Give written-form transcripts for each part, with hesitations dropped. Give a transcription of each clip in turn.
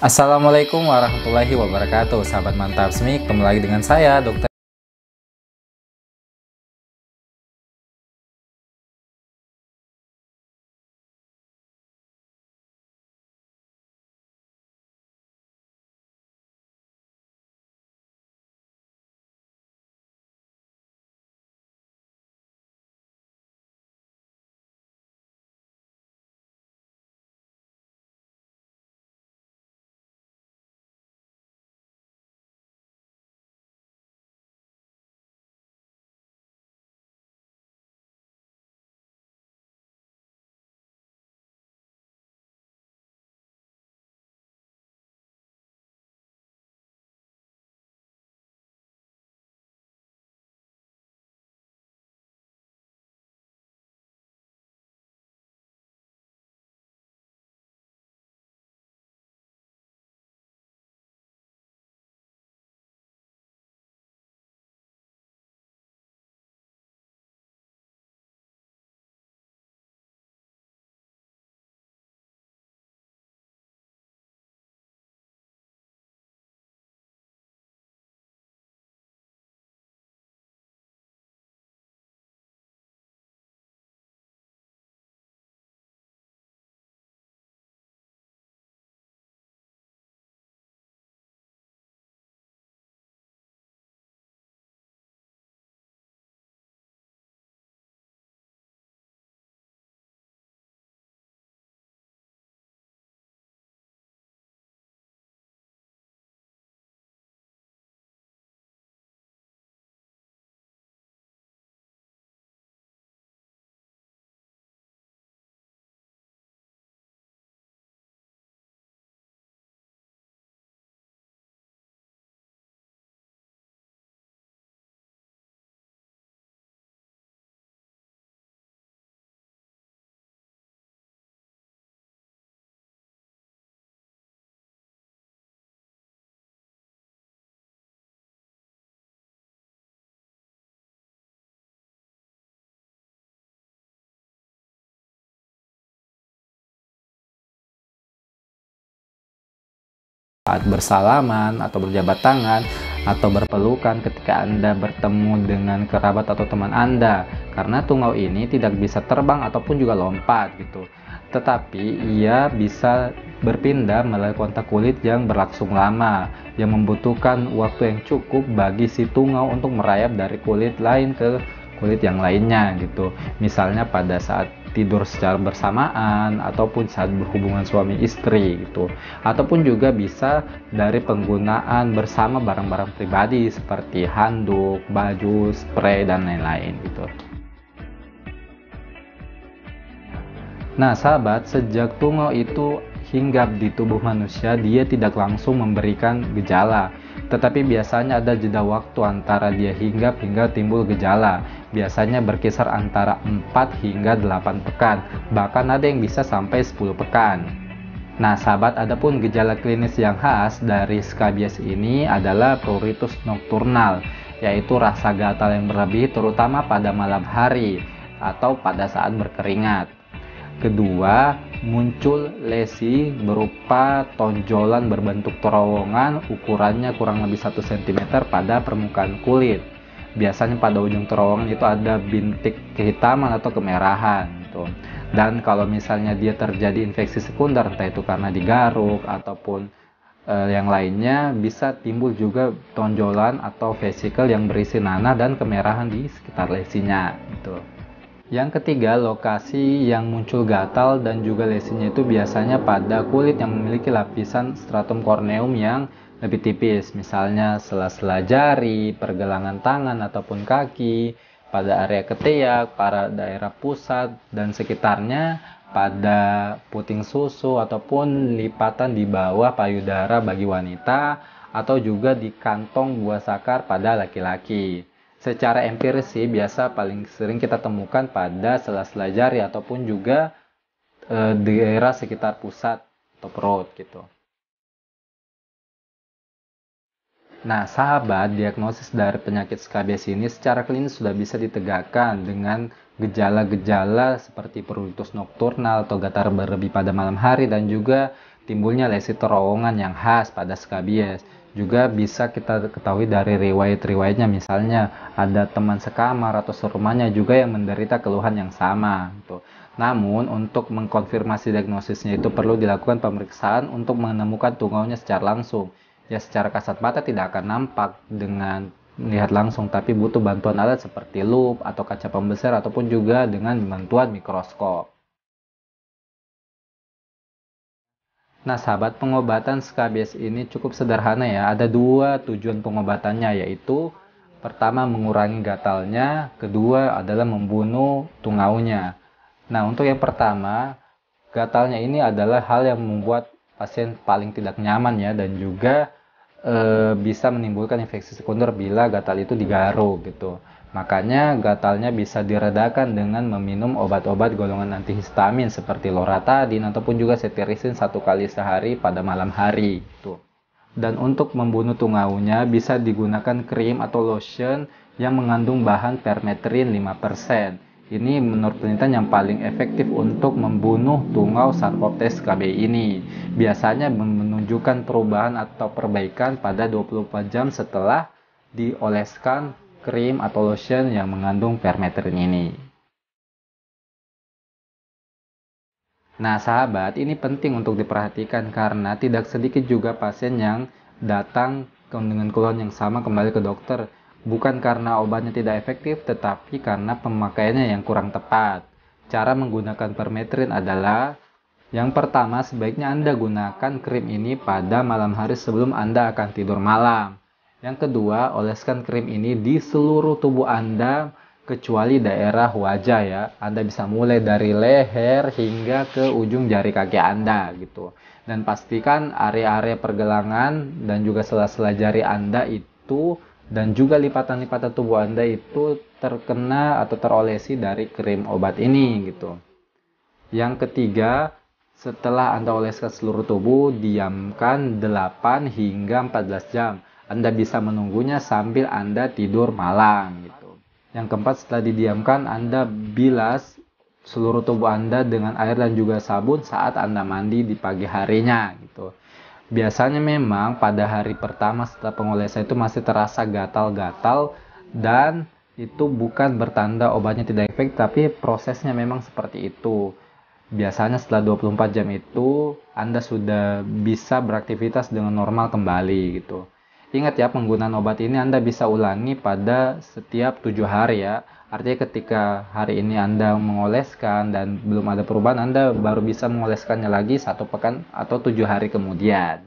Assalamualaikum warahmatullahi wabarakatuh, sahabat mantap SMIK. Kembali lagi dengan saya, Dokter. Saat bersalaman atau berjabat tangan atau berpelukan ketika Anda bertemu dengan kerabat atau teman Anda, karena tungau ini tidak bisa terbang ataupun juga lompat gitu, tetapi ia bisa berpindah melalui kontak kulit yang berlangsung lama, yang membutuhkan waktu yang cukup bagi si tungau untuk merayap dari kulit lain ke kulit yang lainnya gitu. Misalnya pada saat tidur secara bersamaan ataupun saat berhubungan suami istri gitu, ataupun juga bisa dari penggunaan bersama barang-barang pribadi seperti handuk, baju, spray dan lain-lain gitu. Nah sahabat, sejak tungau itu hinggap di tubuh manusia, dia tidak langsung memberikan gejala, tetapi biasanya ada jeda waktu antara dia hinggap hingga timbul gejala. Biasanya berkisar antara 4 hingga 8 pekan, bahkan ada yang bisa sampai 10 pekan. Nah sahabat, adapun gejala klinis yang khas dari skabies ini adalah pruritus nokturnal, yaitu rasa gatal yang berlebih terutama pada malam hari atau pada saat berkeringat. Kedua, muncul lesi berupa tonjolan berbentuk terowongan, ukurannya kurang lebih 1 cm pada permukaan kulit. Biasanya pada ujung terowongan itu ada bintik kehitaman atau kemerahan gitu. Dan kalau misalnya dia terjadi infeksi sekunder, entah itu karena digaruk ataupun yang lainnya, bisa timbul juga tonjolan atau vesikel yang berisi nanah dan kemerahan di sekitar lesinya gitu. Yang ketiga, lokasi yang muncul gatal dan juga lesinya itu biasanya pada kulit yang memiliki lapisan stratum corneum yang lebih tipis, misalnya sela-sela jari, pergelangan tangan ataupun kaki, pada area ketiak, pada daerah pusat dan sekitarnya, pada puting susu ataupun lipatan di bawah payudara bagi wanita, atau juga di kantong buah sakar pada laki-laki. Secara empiris sih biasa paling sering kita temukan pada sela-sela jari ataupun juga daerah sekitar pusat atau perut gitu. Nah sahabat, diagnosis dari penyakit skabies ini secara klinis sudah bisa ditegakkan dengan gejala-gejala seperti pruritus nokturnal atau gatal berlebih pada malam hari dan juga timbulnya lesi terowongan yang khas pada skabies. Juga bisa kita ketahui dari riwayat-riwayatnya, misalnya ada teman sekamar atau serumahnya juga yang menderita keluhan yang sama gitu. Namun untuk mengkonfirmasi diagnosisnya itu perlu dilakukan pemeriksaan untuk menemukan tungaunya secara langsung. Ya, secara kasat mata tidak akan nampak dengan melihat langsung, tapi butuh bantuan alat seperti lup atau kaca pembesar ataupun juga dengan bantuan mikroskop. Nah, sahabat, pengobatan skabies ini cukup sederhana ya. Ada dua tujuan pengobatannya, yaitu pertama mengurangi gatalnya, kedua adalah membunuh tungaunya. Nah, untuk yang pertama, gatalnya ini adalah hal yang membuat pasien paling tidak nyaman ya, dan juga bisa menimbulkan infeksi sekunder bila gatal itu digaruk gitu. Makanya gatalnya bisa diredakan dengan meminum obat-obat golongan antihistamin seperti loratadin ataupun juga cetirizine 1 kali sehari pada malam hari gitu. Dan untuk membunuh tungaunya bisa digunakan krim atau lotion yang mengandung bahan permetrin 5%. Ini menurut penelitian yang paling efektif untuk membunuh tungau Sarcoptes KBI ini. Biasanya menunjukkan perubahan atau perbaikan pada 24 jam setelah dioleskan krim atau lotion yang mengandung permetrin ini. Nah, sahabat, ini penting untuk diperhatikan karena tidak sedikit juga pasien yang datang dengan keluhan yang sama kembali ke dokter. Bukan karena obatnya tidak efektif, tetapi karena pemakaiannya yang kurang tepat. Cara menggunakan permetrin adalah yang pertama, sebaiknya Anda gunakan krim ini pada malam hari sebelum Anda akan tidur malam. Yang kedua, oleskan krim ini di seluruh tubuh Anda kecuali daerah wajah ya. Anda bisa mulai dari leher hingga ke ujung jari kaki Anda gitu. Dan pastikan area-area pergelangan dan juga sela-sela jari Anda itu dan juga lipatan-lipatan tubuh Anda itu terkena atau terolesi dari krim obat ini gitu. Yang ketiga, setelah Anda oleskan seluruh tubuh, diamkan 8 hingga 14 jam. Anda bisa menunggunya sambil Anda tidur malam gitu. Yang keempat, setelah didiamkan, Anda bilas seluruh tubuh Anda dengan air dan juga sabun saat Anda mandi di pagi harinya gitu. Biasanya memang pada hari pertama setelah pengolesan itu masih terasa gatal-gatal dan itu bukan bertanda obatnya tidak efektif, tapi prosesnya memang seperti itu. Biasanya setelah 24 jam itu Anda sudah bisa beraktivitas dengan normal kembali gitu. Ingat ya, penggunaan obat ini Anda bisa ulangi pada setiap 7 hari ya. Artinya ketika hari ini Anda mengoleskan dan belum ada perubahan, Anda baru bisa mengoleskannya lagi 1 pekan atau 7 hari kemudian.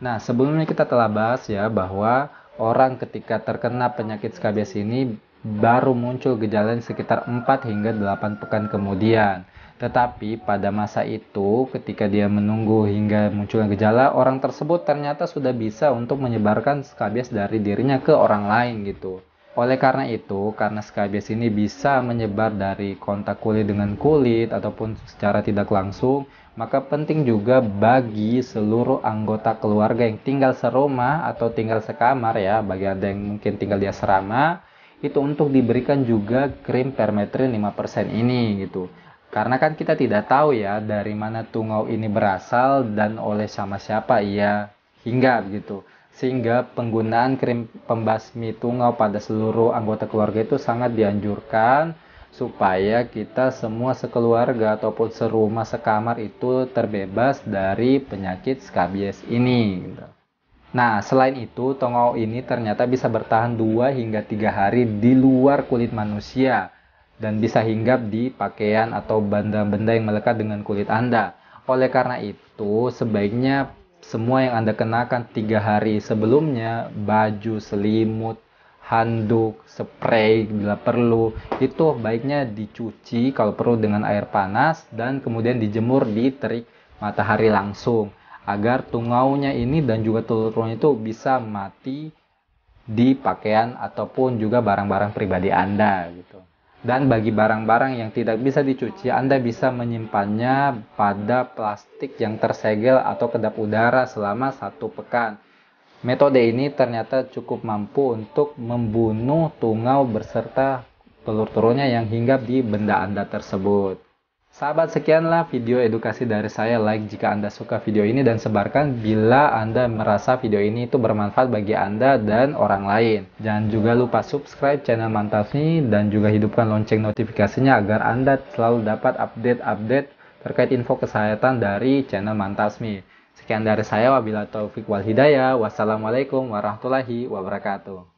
Nah, sebelumnya kita telah bahas ya bahwa orang ketika terkena penyakit skabies ini baru muncul gejalanya sekitar 4 hingga 8 pekan kemudian. Tetapi pada masa itu ketika dia menunggu hingga munculnya gejala, orang tersebut ternyata sudah bisa untuk menyebarkan skabies dari dirinya ke orang lain gitu. Oleh karena itu, karena skabies ini bisa menyebar dari kontak kulit dengan kulit ataupun secara tidak langsung, maka penting juga bagi seluruh anggota keluarga yang tinggal serumah atau tinggal sekamar ya, bagi Anda yang mungkin tinggal di asrama, itu untuk diberikan juga krim permetrin 5% ini gitu. Karena kan kita tidak tahu ya dari mana tungau ini berasal dan oleh sama siapa ia hinggap gitu. Sehingga penggunaan krim pembasmi tungau pada seluruh anggota keluarga itu sangat dianjurkan supaya kita semua sekeluarga ataupun serumah sekamar itu terbebas dari penyakit skabies ini gitu. Nah, selain itu, tongau ini ternyata bisa bertahan 2 hingga 3 hari di luar kulit manusia dan bisa hinggap di pakaian atau benda-benda yang melekat dengan kulit Anda. Oleh karena itu, sebaiknya semua yang Anda kenakan 3 hari sebelumnya, baju, selimut, handuk, spray bila perlu, itu baiknya dicuci kalau perlu dengan air panas dan kemudian dijemur di terik matahari langsung agar tungaunya ini dan juga telur-telurnya itu bisa mati di pakaian ataupun juga barang-barang pribadi Anda gitu. Dan bagi barang-barang yang tidak bisa dicuci, Anda bisa menyimpannya pada plastik yang tersegel atau kedap udara selama 1 pekan. Metode ini ternyata cukup mampu untuk membunuh tungau berserta telur-telurnya yang hinggap di benda Anda tersebut. Sahabat, sekianlah video edukasi dari saya. Like jika Anda suka video ini dan sebarkan bila Anda merasa video ini itu bermanfaat bagi Anda dan orang lain. Jangan juga lupa subscribe channel Mantasmi dan juga hidupkan lonceng notifikasinya agar Anda selalu dapat update-update terkait info kesehatan dari channel Mantasmi. Sekian dari saya, wabillahi taufik wal hidayah. Wassalamualaikum warahmatullahi wabarakatuh.